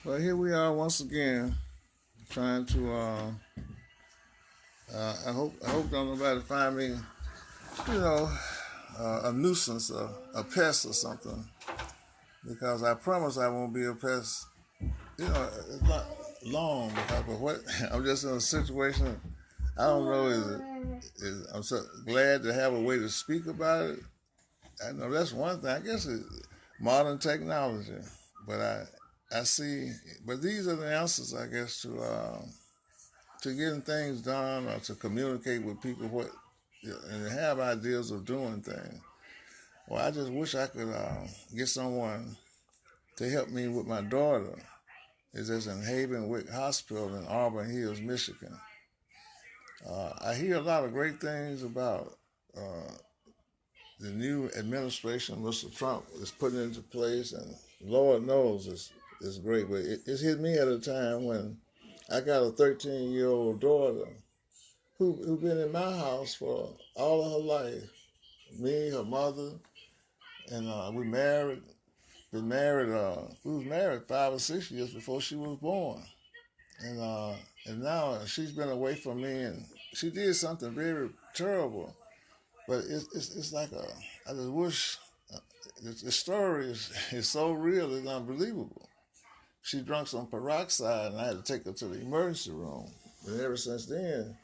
Well, here we are once again, trying to. I hope don't nobody find me, you know, a nuisance, a pest or something, because I promise I won't be a pest. It's not long because, but what I'm just in a situation. I don't know. I'm so glad to have a way to speak about it. I know that's one thing. I guess it's modern technology, but I see. But these are the answers, I guess, to getting things done or to communicate with people and to have ideas of doing things. Well, I just wish I could get someone to help me with my daughter. It's just in Havenwyck Hospital in Auburn Hills, Michigan. I hear a lot of great things about uh, the new administration Mr. Trump is putting into place, and Lord knows it's great. But it's hit me at a time when I got a 13-year-old daughter who been in my house for all of her life. Me, her mother, and we married. Been married. We was married 5 or 6 years before she was born, and uh, and now she's been away from me, and she did something very terrible. But it's like I just wish the story is so real, it's unbelievable. She drank some peroxide, and I had to take her to the emergency room. And ever since then,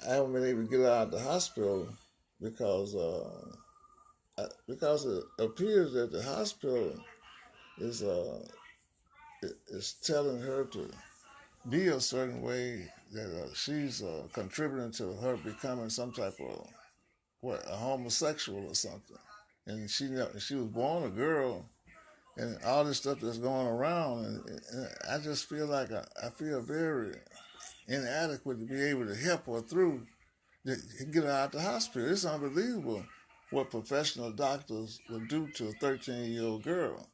I haven't been able to get her out of the hospital because because it appears that the hospital is is telling her to be a certain way, that she's contributing to her becoming some type of a homosexual or something. And she was born a girl, and all this stuff that's going around, and I just feel like I feel very inadequate to be able to help her through to get her out the hospital. It's unbelievable what professional doctors would do to a 13-year-old girl.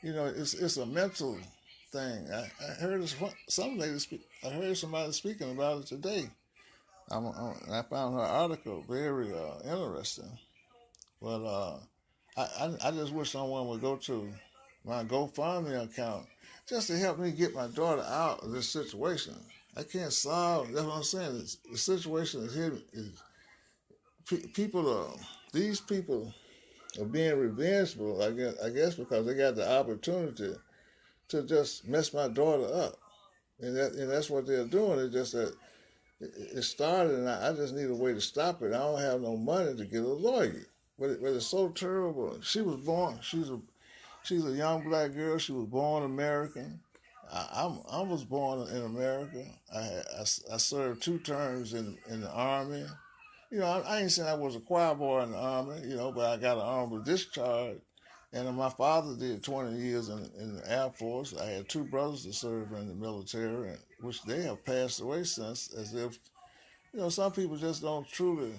It's a mental thing. I heard some lady speak. I heard somebody speaking about it today. I found her article very interesting. But I just wish someone would go to my GoFundMe account just to help me get my daughter out of this situation. I can't solve. That's what I'm saying. The situation is here. People are these people are being revengeful. I guess because they got the opportunity to just mess my daughter up, and that's what they're doing. It's just that it started, and I just need a way to stop it. I don't have no money to get a lawyer, but it's so terrible. She was born. She's a young black girl. She was born American. I was born in America. I served 2 terms in the army. I ain't saying I was a choir boy in the army, but I got an honorable discharge. And my father did 20 years in the Air Force. I had 2 brothers that served in the military, which they have passed away since, as if, some people just don't truly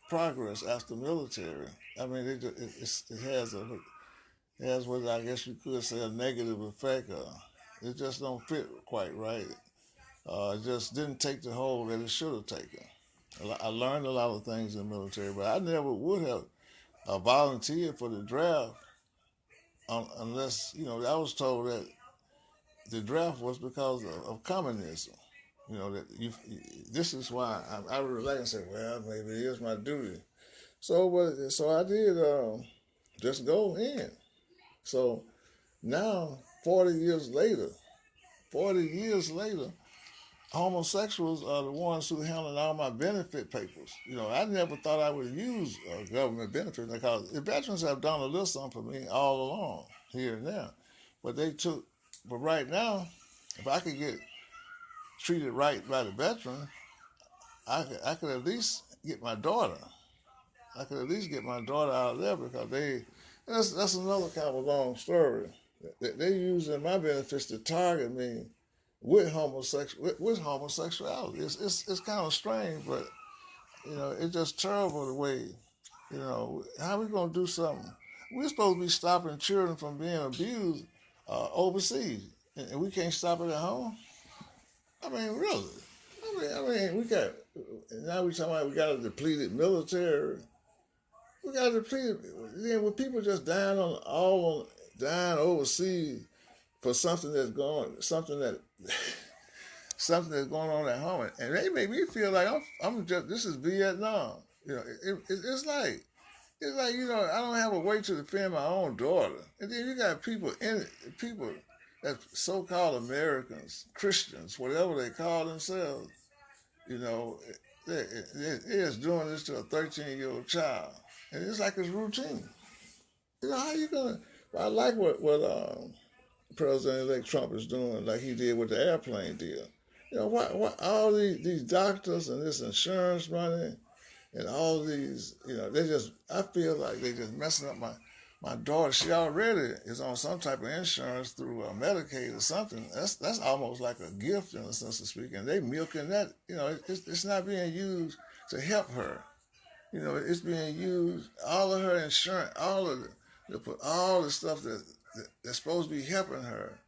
progress after military. I mean, it has what I guess you could say a negative effect. It just don't fit quite right. It just didn't take the hold that it should have taken. I learned a lot of things in the military, but I never would have volunteered for the draft unless I was told that the draft was because of communism. That this is why I relax and say, well, maybe it is my duty. So I did just go in. So now, 40 years later, homosexuals are the ones who handling all my benefit papers. I never thought I would use government benefits because the veterans have done a little something for me all along, here and there. But but right now, if I could get treated right by the veteran, I could at least get my daughter. I could at least get my daughter out of there because that's another kind of a long story. They using my benefits to target me with homosexuality. It's kind of strange, but it's just terrible the way how we gonna do something. We're supposed to be stopping children from being abused overseas, and we can't stop it at home. I mean, really. We got now we talking about we got a depleted military. We got depleted. Then with people just dying dying overseas, for something that's going, something that's going on at home, and they make me feel like I'm just, this is Vietnam. It's like, I don't have a way to defend my own daughter, and then you got people that so-called Americans, Christians, whatever they call themselves, you know, they're just doing this to a 13-year-old child, and it's like it's routine. How you gonna? Well, I like what President-elect Trump is doing, like he did with the airplane deal. What all these doctors and this insurance money and all these, they just, I feel like they just messing up my daughter. She already is on some type of insurance through Medicaid or something. That's almost like a gift in a sense of speaking. They milking that. It's not being used to help her. It's being used, all of her insurance, all the stuff that's supposed to be helping her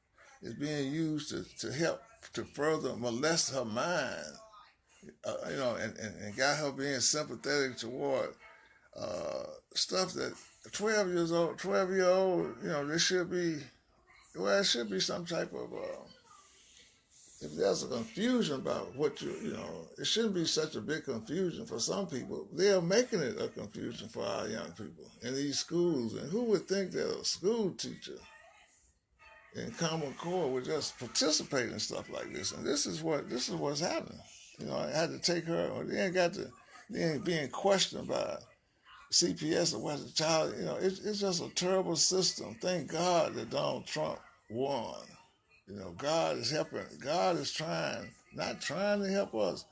is being used to help to further molest her mind. And got her being sympathetic toward stuff that 12-year-old, there should be, it should be some type of, if there's a confusion about it shouldn't be such a big confusion for some people. They're making it a confusion for our young people in these schools. And who would think that a school teacher in Common Core would just participate in stuff like this? And this is what's happening. I had to take her, or then being questioned by CPS or what the child, it's just a terrible system. Thank God that Donald Trump won. God is helping. God is not trying to help us,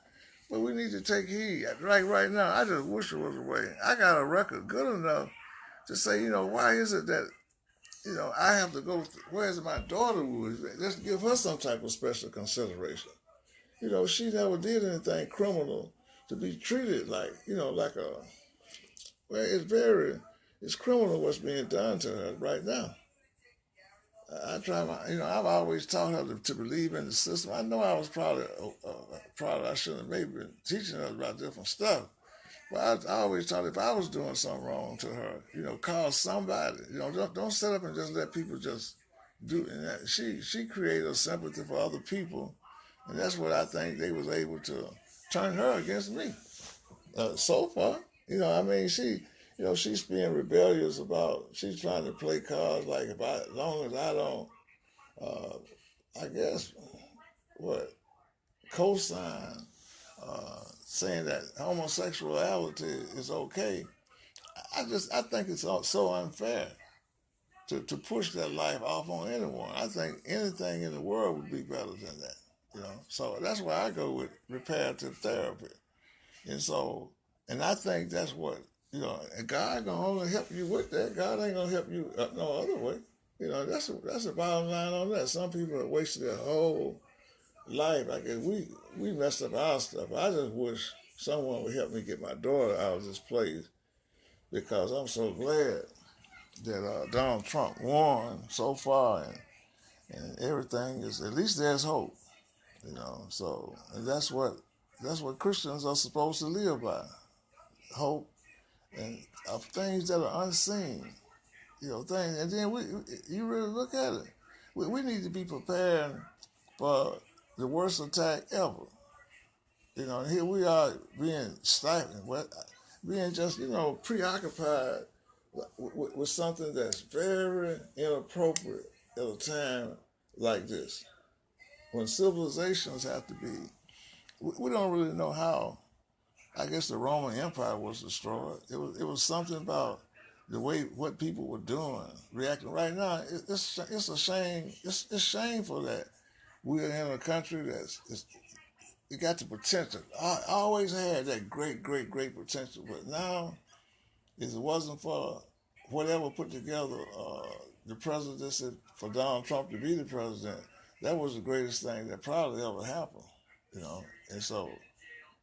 but we need to take heed. Right now, I just wish it was a way. I got a record good enough to say, why is it that, I have to go, where's my daughter? Let's give her some type of special consideration. She never did anything criminal to be treated like a, it's criminal what's being done to her right now. I've always taught her to believe in the system. I know I was probably I shouldn't have maybe been teaching her about different stuff. But I always taught her if I was doing something wrong to her, call somebody. Don't set up and just let people just do it. She created a sympathy for other people, and that's what I think they was able to turn her against me. So far, she's being rebellious about. She's trying to play cards like as long as I don't, I guess, co-sign saying that homosexuality is okay. I think it's so unfair to push that life off on anyone. I think anything in the world would be better than that. So that's why I go with reparative therapy. And I think that's what, and God gonna only help you with that. God ain't gonna help you no other way. That's the bottom line on that. Some people have wasted their whole life. I guess we messed up our stuff. I just wish someone would help me get my daughter out of this place, because I'm so glad that Donald Trump won so far, and everything is, at least there's hope. So, and that's what Christians are supposed to live by. Hope and of things that are unseen, things. And then you really look at it. We need to be prepared for the worst attack ever. And here we are being stifled, being just, preoccupied with something that's very inappropriate at a time like this, when civilizations have to be. We don't really know how. I guess the Roman Empire was destroyed. It was something about the way what people were doing, reacting. Right now, it's a shame. It's shameful that we're in a country it got the potential. I always had that great potential, but now, if it wasn't for whatever put together the presidency for Donald Trump to be the president, that was the greatest thing that probably ever happened.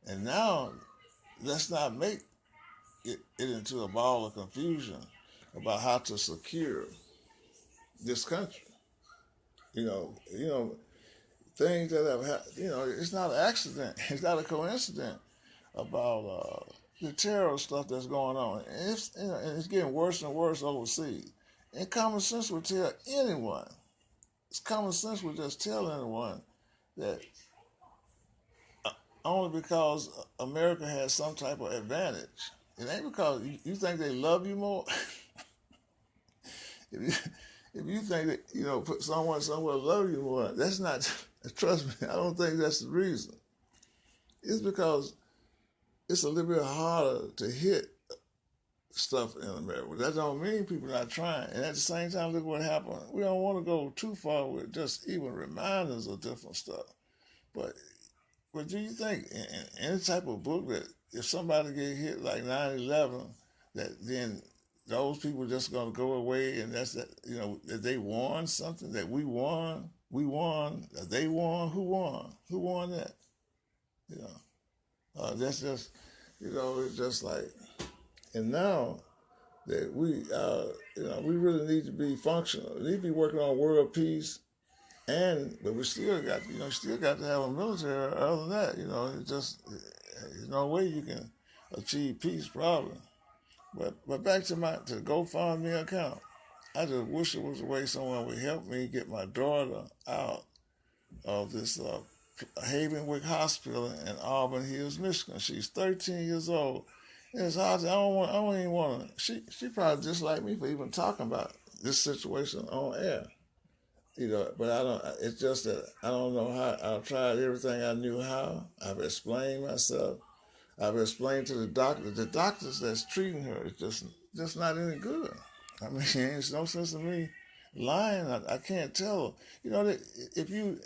And now, let's not make it into a ball of confusion about how to secure this country. Things that have happened. It's not an accident. It's not a coincidence about the terror stuff that's going on. And it's getting worse and worse overseas. And common sense would tell anyone common sense would just tell anyone that only because America has some type of advantage. It ain't because you think they love you more. if you if you think that put someone somewhere love you more, that's not. Trust me, I don't think that's the reason. It's because it's a little bit harder to hit stuff in America. That don't mean people not trying. And at the same time, look what happened. We don't want to go too far with just even reminders of different stuff. But do you think in any type of book that if somebody get hit like 9/11, that then those people just going to go away and that's that, that they won something, that we won, that they won, who won that? That's just, it's just like, and now that we really need to be functional. We need to be working on world peace, but we still got, still got to have a military. Other than that, there's no way you can achieve peace, probably. But back to the GoFundMe account, I just wish there was a way someone would help me get my daughter out of this Havenwyck Hospital in Auburn Hills, Michigan. She's 13 years old. And it's hard to, I don't even want to, she probably just like me for even talking about this situation on air. But it's just that I don't know how. I've tried everything I knew how. I've explained myself. I've explained to the doctors that's treating her, it's just not any good. I mean, there's no sense in me lying. I can't tell her. If you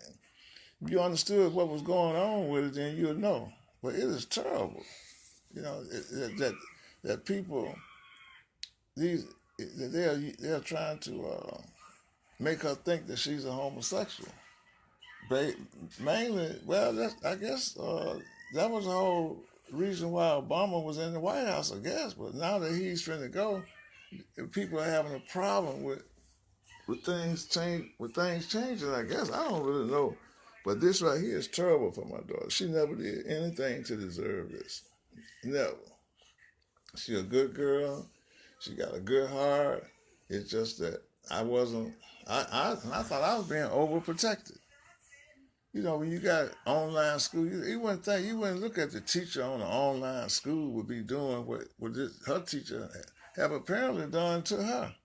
understood what was going on with it, then you'd know. But it is terrible. That people they're trying to make her think that she's a homosexual. Mainly, well, I guess that was the whole reason why Obama was in the White House, I guess. But now that he's trying to go, people are having a problem with things changing. I guess I don't really know, but this right here is terrible for my daughter. She never did anything to deserve this. Never. She's a good girl. She got a good heart. It's just that I wasn't. I thought I was being overprotected. When you got online school, you wouldn't look at the teacher on the online school would be doing what her teacher have apparently done to her,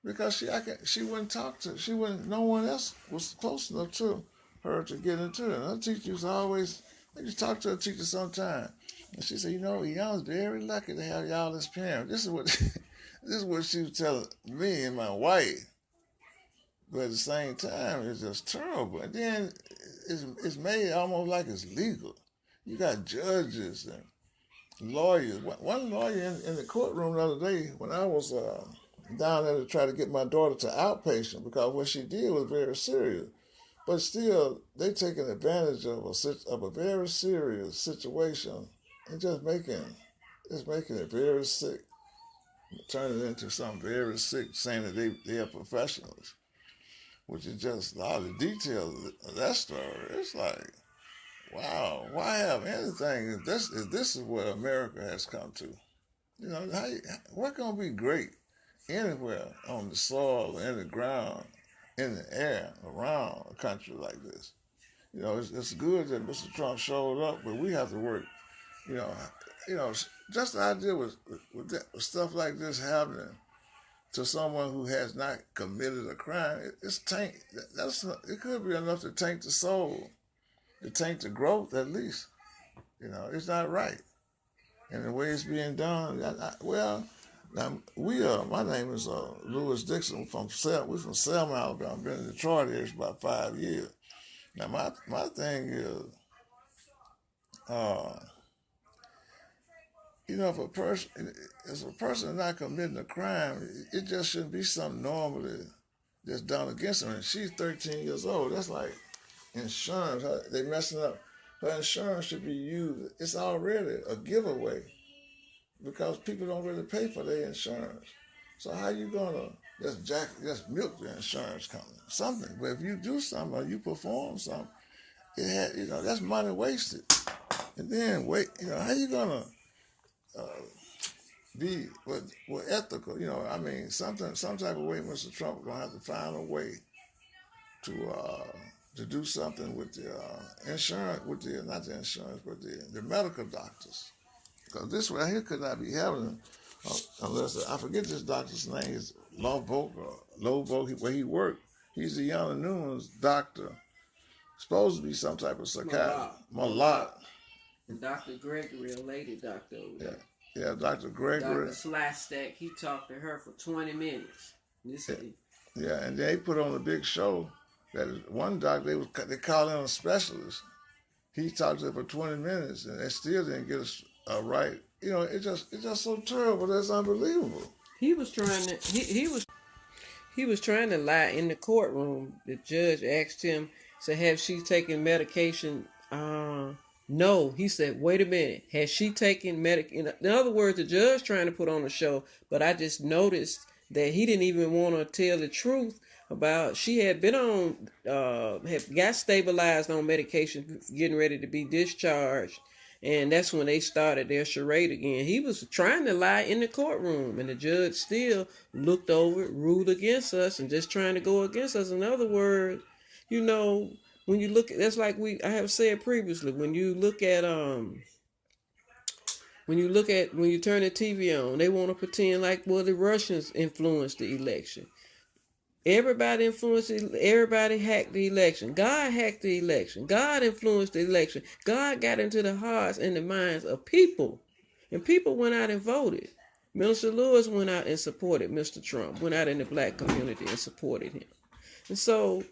because she wouldn't talk to, no one else was close enough to her to get into it. Her teacher was always, I just talked to her teacher sometime, and she said, y'all was very lucky to have y'all as parents. This is what she was telling me and my wife. But at the same time, it's just terrible. And then it's made almost like it's legal. You got judges and lawyers. One lawyer in the courtroom the other day when I was down there to try to get my daughter to outpatient, because what she did was very serious. But still, they taking advantage of a very serious situation and just making it very sick, turning it into something very sick, saying that they are professionals, which is just a lot of details of that story. It's like, wow, why have anything if this is where America has come to? What gonna be great anywhere on the soil, in the ground, in the air, around a country like this? It's good that Mr. Trump showed up, but we have to work. Just the idea with stuff like this happening to someone who has not committed a crime, it's taint. It could be enough to taint the soul, to taint the growth at least. It's not right, and the way it's being done. Now my name is Louis Dixon from we're from Selma, Alabama. I've been in Detroit here for about 5 years. Now my thing is, if a person not committing a crime, it just shouldn't be something normally that's done against her. And she's 13 years old. That's like insurance. They messing up. Her insurance should be used. It's already a giveaway because people don't really pay for their insurance. So how you gonna just milk the insurance company? Something. But if you do something or you perform something, that's money wasted. And then how you gonna be ethical? Some type of way Mr. Trump gonna have to find a way to do something with the insurance, with the not the insurance, but the medical doctors, because this right here could not be happening unless I forget this doctor's name is Lovoke, where he worked. He's the young Numan's doctor, supposed to be some type of psychiatrist. Malott. Dr. Gregory, a lady doctor over there. Yeah, Dr. Gregory. Dr. Slystack, he talked to her for 20 minutes. Yeah, and they put on a big show. That one doctor, they called in a specialist. He talked to her for 20 minutes, and they still didn't get us right. You know, it's just so terrible. That's unbelievable. He was trying to he was trying to lie in the courtroom. The judge asked him, said, "Have she taken medication?" No. He said, "Wait a minute. Has she taken medication?" In other words, the judge trying to put on a show, but I just noticed that he didn't even want to tell the truth about she had been on, had got stabilized on medication, getting ready to be discharged. And that's when they started their charade again. He was trying to lie in the courtroom, and the judge still looked over it, ruled against us, and just trying to go against us. In other words, you know, when you look at, that's like I have said previously, when you turn the TV on, they want to pretend like, well, the Russians influenced the election. Everybody hacked the election. God hacked the election. God influenced the election. God got into the hearts and the minds of people. And people went out and voted. Minister Lewis went out and supported Mr. Trump, went out in the black community and supported him. And so,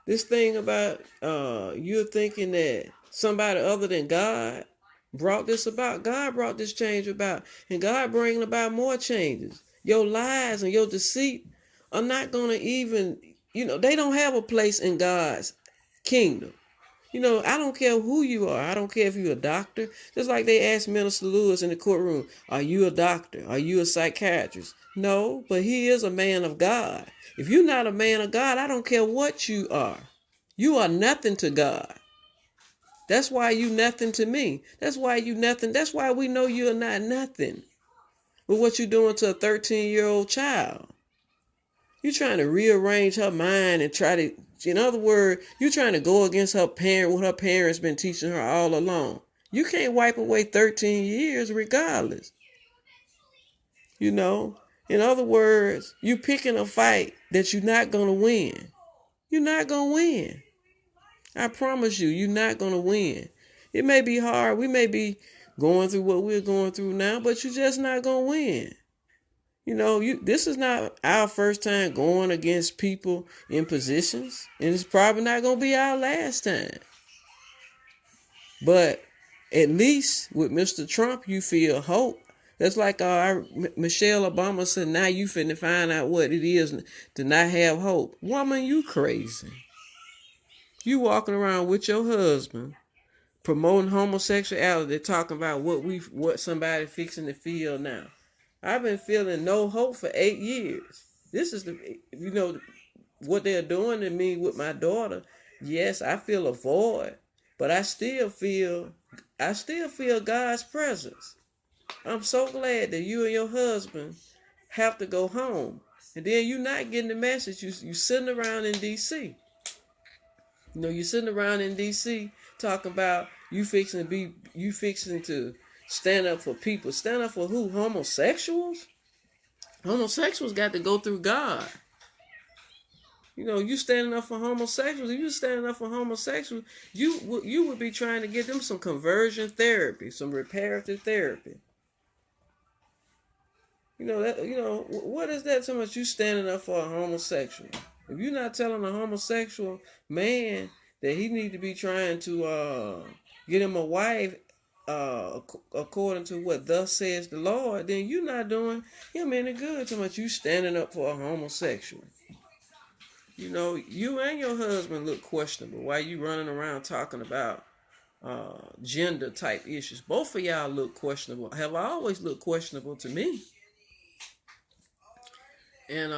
this thing about you're thinking that somebody other than God brought this about. God brought this change about. And God bringing about more changes. Your lies and your deceit are not going to even, they don't have a place in God's kingdom. I don't care who you are. I don't care if you're a doctor. Just like they asked Minister Lewis in the courtroom, are you a doctor? Are you a psychiatrist? No, but he is a man of God. If you're not a man of God, I don't care what you are. You are nothing to God. That's why you nothing to me. That's why you nothing. That's why we know you're not nothing. But what you doing to a 13-year-old child? You're trying to rearrange her mind and try to, in other words, you're trying to go against what her parents been teaching her all along. You can't wipe away 13 years regardless. In other words, you picking a fight that you're not going to win. You're not going to win. I promise you, you're not going to win. It may be hard. We may be going through what we're going through now, but you're just not going to win. This is not our first time going against people in positions, and it's probably not going to be our last time. But at least with Mr. Trump, you feel hope. That's like Michelle Obama said, now you finna find out what it is to not have hope. Woman, you crazy. You walking around with your husband, promoting homosexuality, talking about what somebody fixing to feel now. I've been feeling no hope for 8 years. This is what they're doing to me with my daughter. Yes, I feel a void, but I still feel God's presence. I'm so glad that you and your husband have to go home. And then you're not getting the message. You sitting around in D.C. You're sitting around in D.C. talking about you fixing to stand up for people. Stand up for who? Homosexuals? Homosexuals got to go through God. You standing up for homosexuals. If you standing up for homosexuals, you would be trying to get them some conversion therapy, some reparative therapy. What is that so much you standing up for a homosexual? If you're not telling a homosexual man that he need to be trying to get him a wife, according to what thus says the Lord, then you're not doing him any good so much you standing up for a homosexual. You and your husband look questionable while you running around talking about gender type issues. Both of y'all look questionable. Have always looked questionable to me. And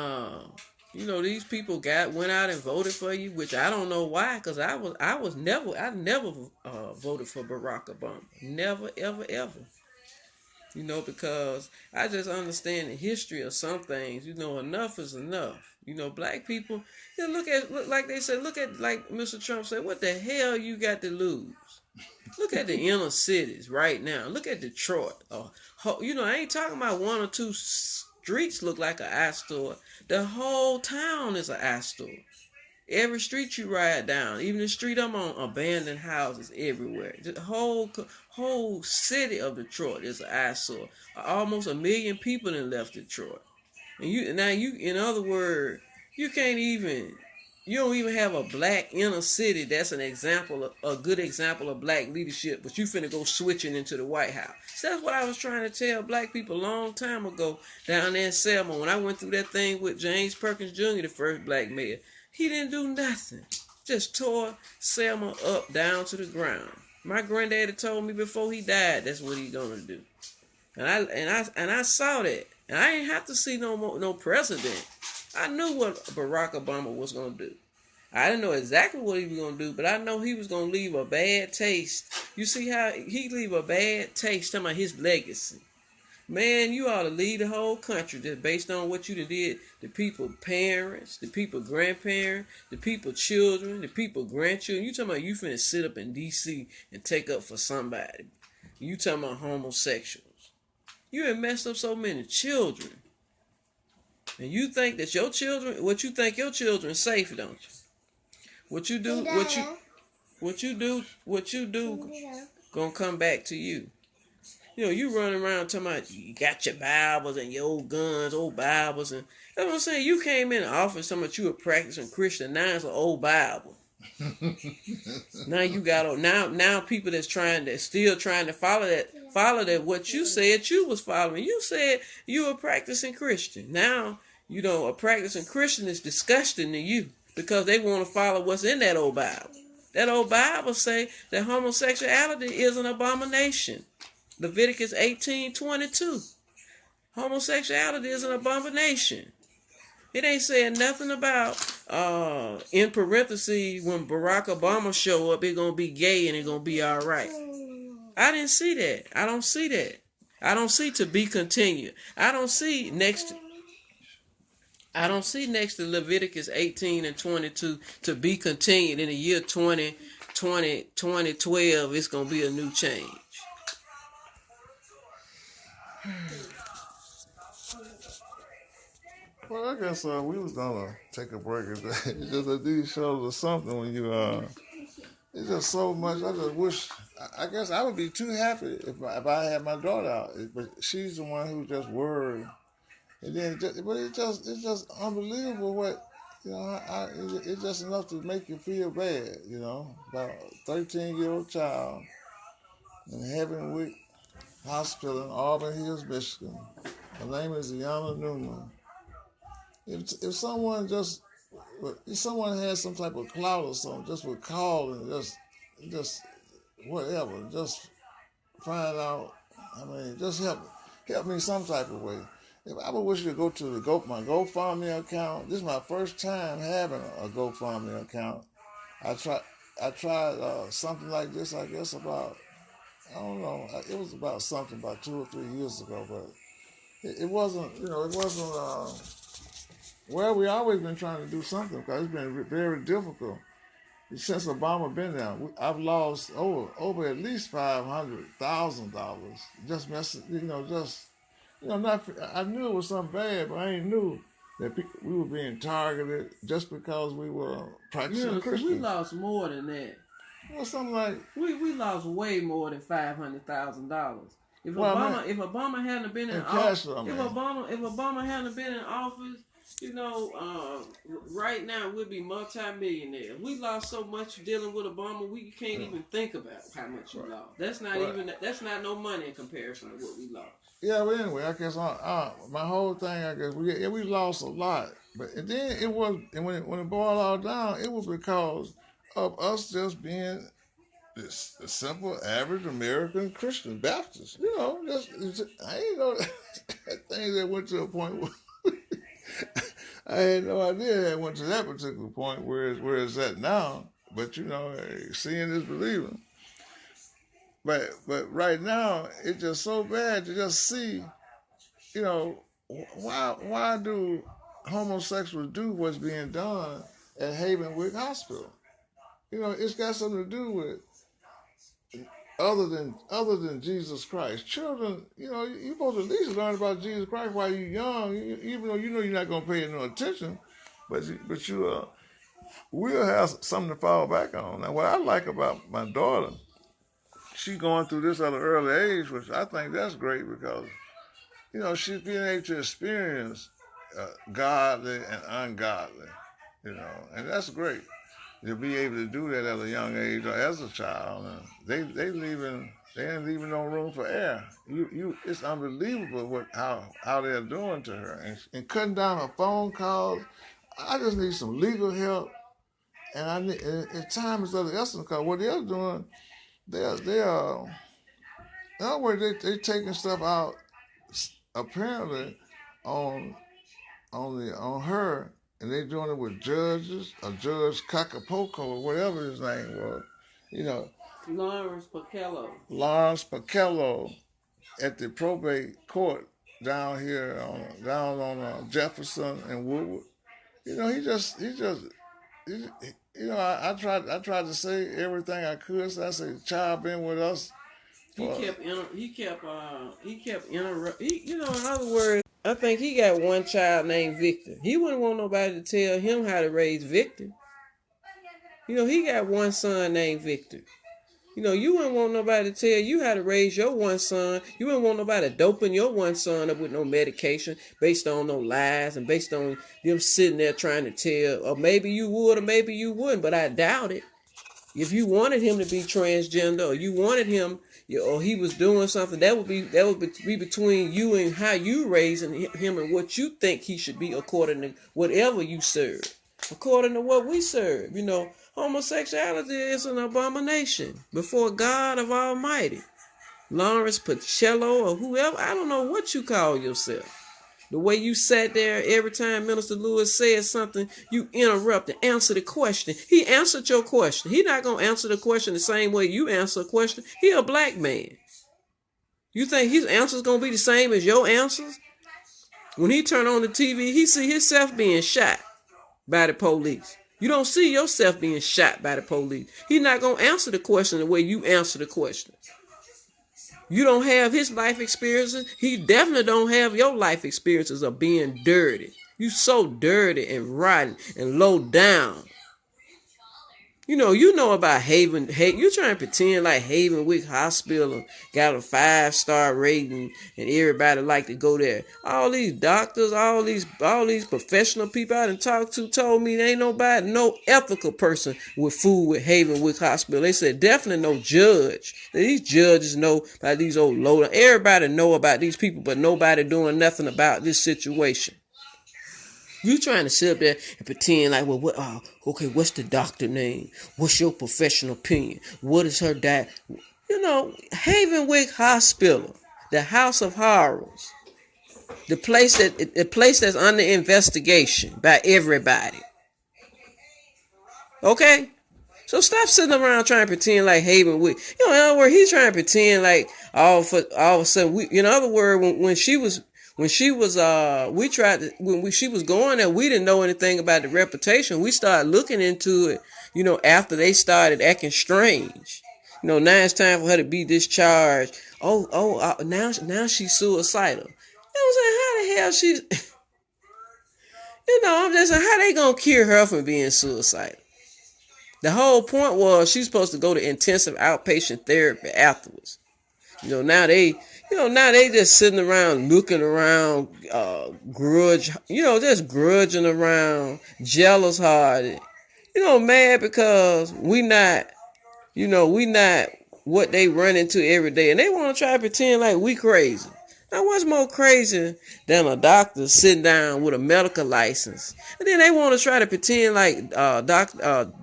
these people went out and voted for you, which I don't know why, because I never voted for Barack Obama. Never, ever, ever. Because I just understand the history of some things. Enough is enough. Black people, look like they said, look at, like Mr. Trump said, what the hell you got to lose? Look at the inner cities right now. Look at Detroit. I ain't talking about one or two streets look like an eyesore. The whole town is an eyesore. Every street you ride down, even the street I'm on, abandoned houses everywhere. The whole city of Detroit is an eyesore. Almost 1 million people have left Detroit, and in other words, you can't even. You don't even have a black inner city. That's a good example of black leadership. But you finna go switching into the White House. So that's what I was trying to tell black people a long time ago down there in Selma when I went through that thing with James Perkins Jr., the first black mayor. He didn't do nothing. Just tore Selma up down to the ground. My granddaddy told me before he died that's what he gonna do. And I saw that. And I ain't have to see no president. I knew what Barack Obama was gonna do. I didn't know exactly what he was gonna do, but I know he was gonna leave a bad taste. You see how he leave a bad taste talking about his legacy. Man, you ought to lead the whole country just based on what you did. The people parents, the people grandparents, the people children, the people grandchildren. You talking about you finna sit up in D.C. and take up for somebody. You talking about homosexuals. You have messed up so many children. And you think that your children safe, don't you? What you do gonna come back to you. You running around talking about you got your Bibles and your old guns, old Bibles, and that's what I'm saying. You came in the office talking about you were practicing Christian. Now it's an old Bible. Now you got now people that's still trying to follow that what you said you was following. You said you were practicing Christian. Now a practicing Christian is disgusting to you because they want to follow what's in that old Bible. That old Bible say that homosexuality is an abomination. Leviticus 18:22. Homosexuality is an abomination. It ain't saying nothing about in parentheses when Barack Obama show up, it's gonna be gay and it's gonna be all right. I didn't see that. I don't see that. I don't see to be continued. I don't see next to Leviticus 18:22 to be continued in the year 2012. It's gonna be a new change. Well, I guess we was gonna take a break. It's just that these shows or something when you it's just so much. I just wish. I guess I would be too happy if I had my daughter out, but she's the one who just worried. And then, it's just unbelievable what it's just enough to make you feel bad. About a 13-year-old child in Havenwyck Hospital in Auburn Hills, Michigan. Her name is Numan. If someone had some type of clout or something, just would call and just whatever, just find out. I mean, just help me some type of way. If I would wish you to go to my GoFundMe account. This is my first time having a GoFundMe account. I tried something like this. I guess about I don't know. It was about 2 or 3 years ago, but it wasn't. It wasn't. Well, we always been trying to do something because it's been very difficult since Obama been there. I've lost over at least $500,000 just messing. Not. I knew it was something bad, but I ain't knew that we were being targeted just because we were practicing Christian. We lost more than that. Well, something like we lost way more than $500,000. If Obama hadn't been in office, if Obama hadn't been in office. Right now we'll be multi-millionaires. We lost so much dealing with Obama, we can't even think about how much we lost. That's not no money in comparison to what we lost. Yeah, but anyway, I guess my whole thing, I guess we lost a lot. And then it was, and when it boiled all down, it was because of us just being this simple, average American Christian Baptist. I ain't know things that went to a point where I had no idea it went to that particular point where it's at now. But seeing is believing. but right now it's just so bad to just see, you know, why do homosexuals do what's being done at Havenwyck Hospital? You know, it's got something to do with other than Jesus Christ. Children, you know, you're supposed to at least learn about Jesus Christ while you're young, even though you know you're not going to pay no attention, but you will have something to fall back on. Now, what I like about my daughter, she going through this at an early age, which I think that's great because, you know, she's being able to experience godly and ungodly, you know, and that's great to be able to do that at a young age or as a child. They ain't leaving no room for error. It's unbelievable how they're doing to her and cutting down her phone calls. I just need some legal help, and time is of the essence because what they're doing, they are. In other words, they taking stuff out apparently on her, and they doing it with judges, or Judge Cacapoco, or whatever his name was, you know. Lawrence Pacello. Lawrence Pacello at the probate court down here, down on Jefferson and Woodward. You know, he just, you know, I tried to say everything I could. So I said, child been with us. He kept interrupting. You know, in other words, I think he got one child named Victor. He wouldn't want nobody to tell him how to raise Victor. You know, he got one son named Victor. You know, you wouldn't want nobody to tell you how to raise your one son. You wouldn't want nobody doping your one son up with no medication based on no lies and based on them sitting there trying to tell, or maybe you would or maybe you wouldn't, but I doubt it. If you wanted him to be transgender, or you wanted him, or he was doing something, that would be between you and how you raising him and what you think he should be according to whatever you serve. According to what we serve, you know, homosexuality is an abomination before God of Almighty. Lawrence Pacello or whoever, I don't know what you call yourself. The way you sat there every time Minister Lewis said something, you interrupt and answer the question. He answered your question. He's not going to answer the question the same way you answer a question. He a black man. You think his answer's going to be the same as your answers? When he turn on the TV, he see himself being shot by the police. You don't see yourself being shot by the police. He's not going to answer the question the way you answer the question. You don't have his life experiences. He definitely don't have your life experiences of being dirty. You so dirty and rotten and low down. You know about you trying to pretend like Havenwyck Hospital got a 5-star rating and everybody like to go there. All these doctors, all these professional people I done talked to told me there ain't nobody, no ethical person would fool with Havenwyck Hospital. They said definitely no judge. These judges know about these old low. Everybody know about these people, but nobody doing nothing about this situation. You trying to sit up there and pretend like, well, okay, what's the doctor name? What's your professional opinion? What is her diet? You know, Havenwyck Hospital, the House of Horrors, the place that's under investigation by everybody. Okay? So stop sitting around trying to pretend like Havenwyck. You know, in other words, he's trying to pretend like all of a sudden, in other words, when she was going there, we didn't know anything about the reputation. We started looking into it, you know, after they started acting strange. You know, now it's time for her to be discharged. Now she's suicidal. You know what I'm saying? How the hell she's, you know, I'm just saying, how they gonna cure her from being suicidal? The whole point was she's supposed to go to intensive outpatient therapy afterwards. Now they just sitting around looking around, just grudging around, jealous hearted, mad because we not what they run into every day, and they want to try to pretend like we crazy. Now, what's more crazy than a doctor sitting down with a medical license, and then they want to try to pretend like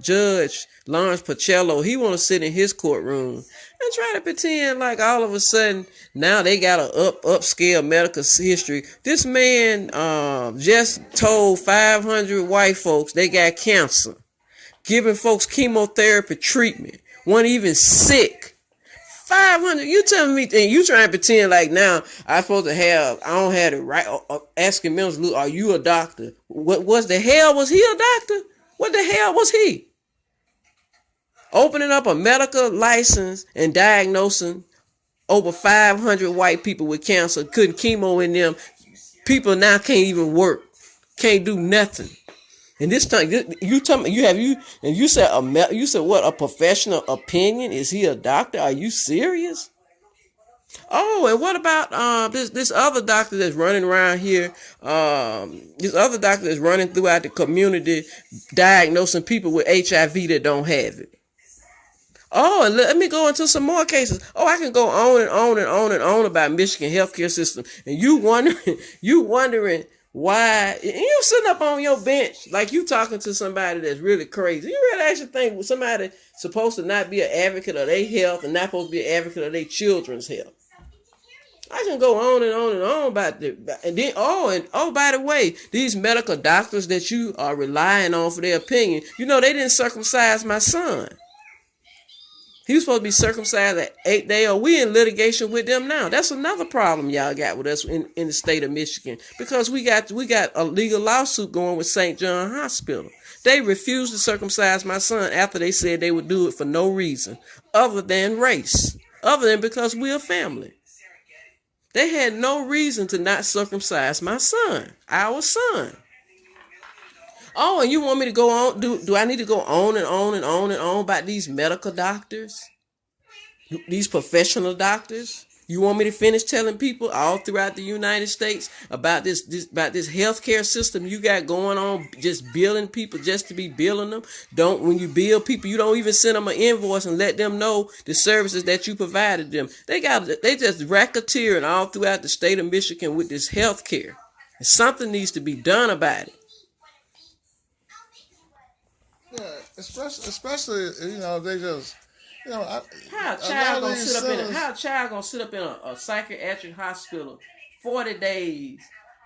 Judge Lawrence Pacello, he want to sit in his courtroom and try to pretend like all of a sudden now they got a upscale medical history. This man just told 500 white folks they got cancer, giving folks chemotherapy treatment, one even sick. 500. You telling me, and you trying to pretend like now I supposed to have, I don't have the right, asking members, look, are you a doctor? What was the hell? Was he a doctor? What the hell was he? Opening up a medical license and diagnosing over 500 white people with cancer, couldn't chemo in them. People now can't even work, can't do nothing. And this time, you tell me, you said what, a professional opinion? Is he a doctor? Are you serious? Oh, and what about this other doctor that's running around here? This other doctor that's running throughout the community, diagnosing people with HIV that don't have it. Oh, and let me go into some more cases. Oh, I can go on and on and on and on about Michigan healthcare system, and you wondering why, and you sitting up on your bench like you talking to somebody that's really crazy. You really actually think somebody supposed to not be an advocate of their health and not supposed to be an advocate of their children's health? I can go on and on and on about it. And then, by the way, these medical doctors that you are relying on for their opinion, they didn't circumcise my son. He was supposed to be circumcised at 8th day, or we in litigation with them now. That's another problem y'all got with us in the state of Michigan, because we got a legal lawsuit going with St. John Hospital. They refused to circumcise my son after they said they would do it for no reason other than race, other than because we're a family. They had no reason to not circumcise my son, our son. Oh, and you want me to go on? Do I need to go on and on and on and on about these medical doctors? These professional doctors? You want me to finish telling people all throughout the United States about this healthcare system you got going on, just billing people just to be billing them? When you bill people, you don't even send them an invoice and let them know the services that you provided them. They just racketeering all throughout the state of Michigan with this healthcare. And something needs to be done about it. Yeah, especially they just how a child gonna sit up in a psychiatric hospital 40 days?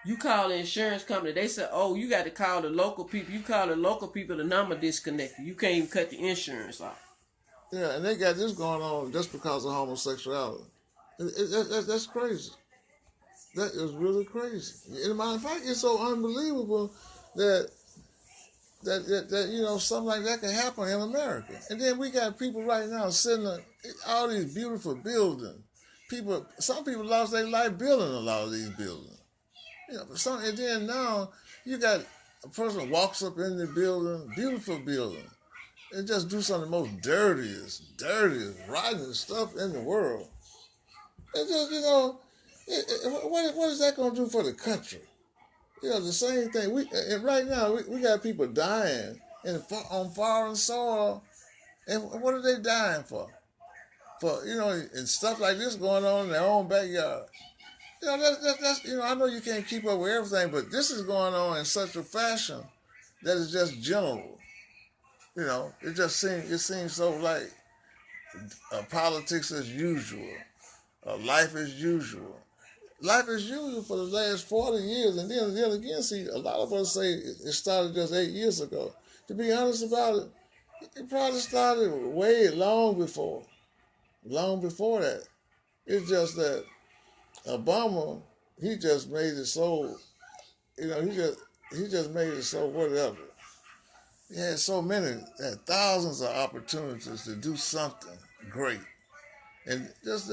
You call the insurance company, they say, oh, you got to call the local people. You call the local people, the number disconnected. You can't even cut the insurance off. Yeah, and they got this going on just because of homosexuality. That's crazy. That is really crazy. As a matter of fact, it's so unbelievable that something like that can happen in America. And then we got people right now sitting in all these beautiful buildings. Some people lost their life building a lot of these buildings. And then now you got a person who walks up in the building, beautiful building, and just do some of the most dirtiest, rotten stuff in the world. It just, what is that going to do for the country? The same thing. Right now we got people dying on foreign soil, and what are they dying for? And stuff like this going on in their own backyard. That's I know you can't keep up with everything, but this is going on in such a fashion that is just general. It seems so like politics as usual, life as usual. Life is usual for the last 40 years, and then again, see, a lot of us say it started just 8 years ago. To be honest about it, it probably started way long before that. It's just that Obama, he just made it so, he just made it so whatever. He had thousands of opportunities to do something great, and it's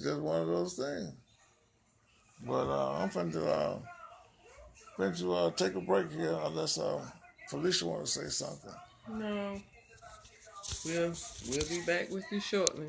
just one of those things. But I'm finna to take a break here, unless Felicia want to say something. No. We'll be back with you shortly.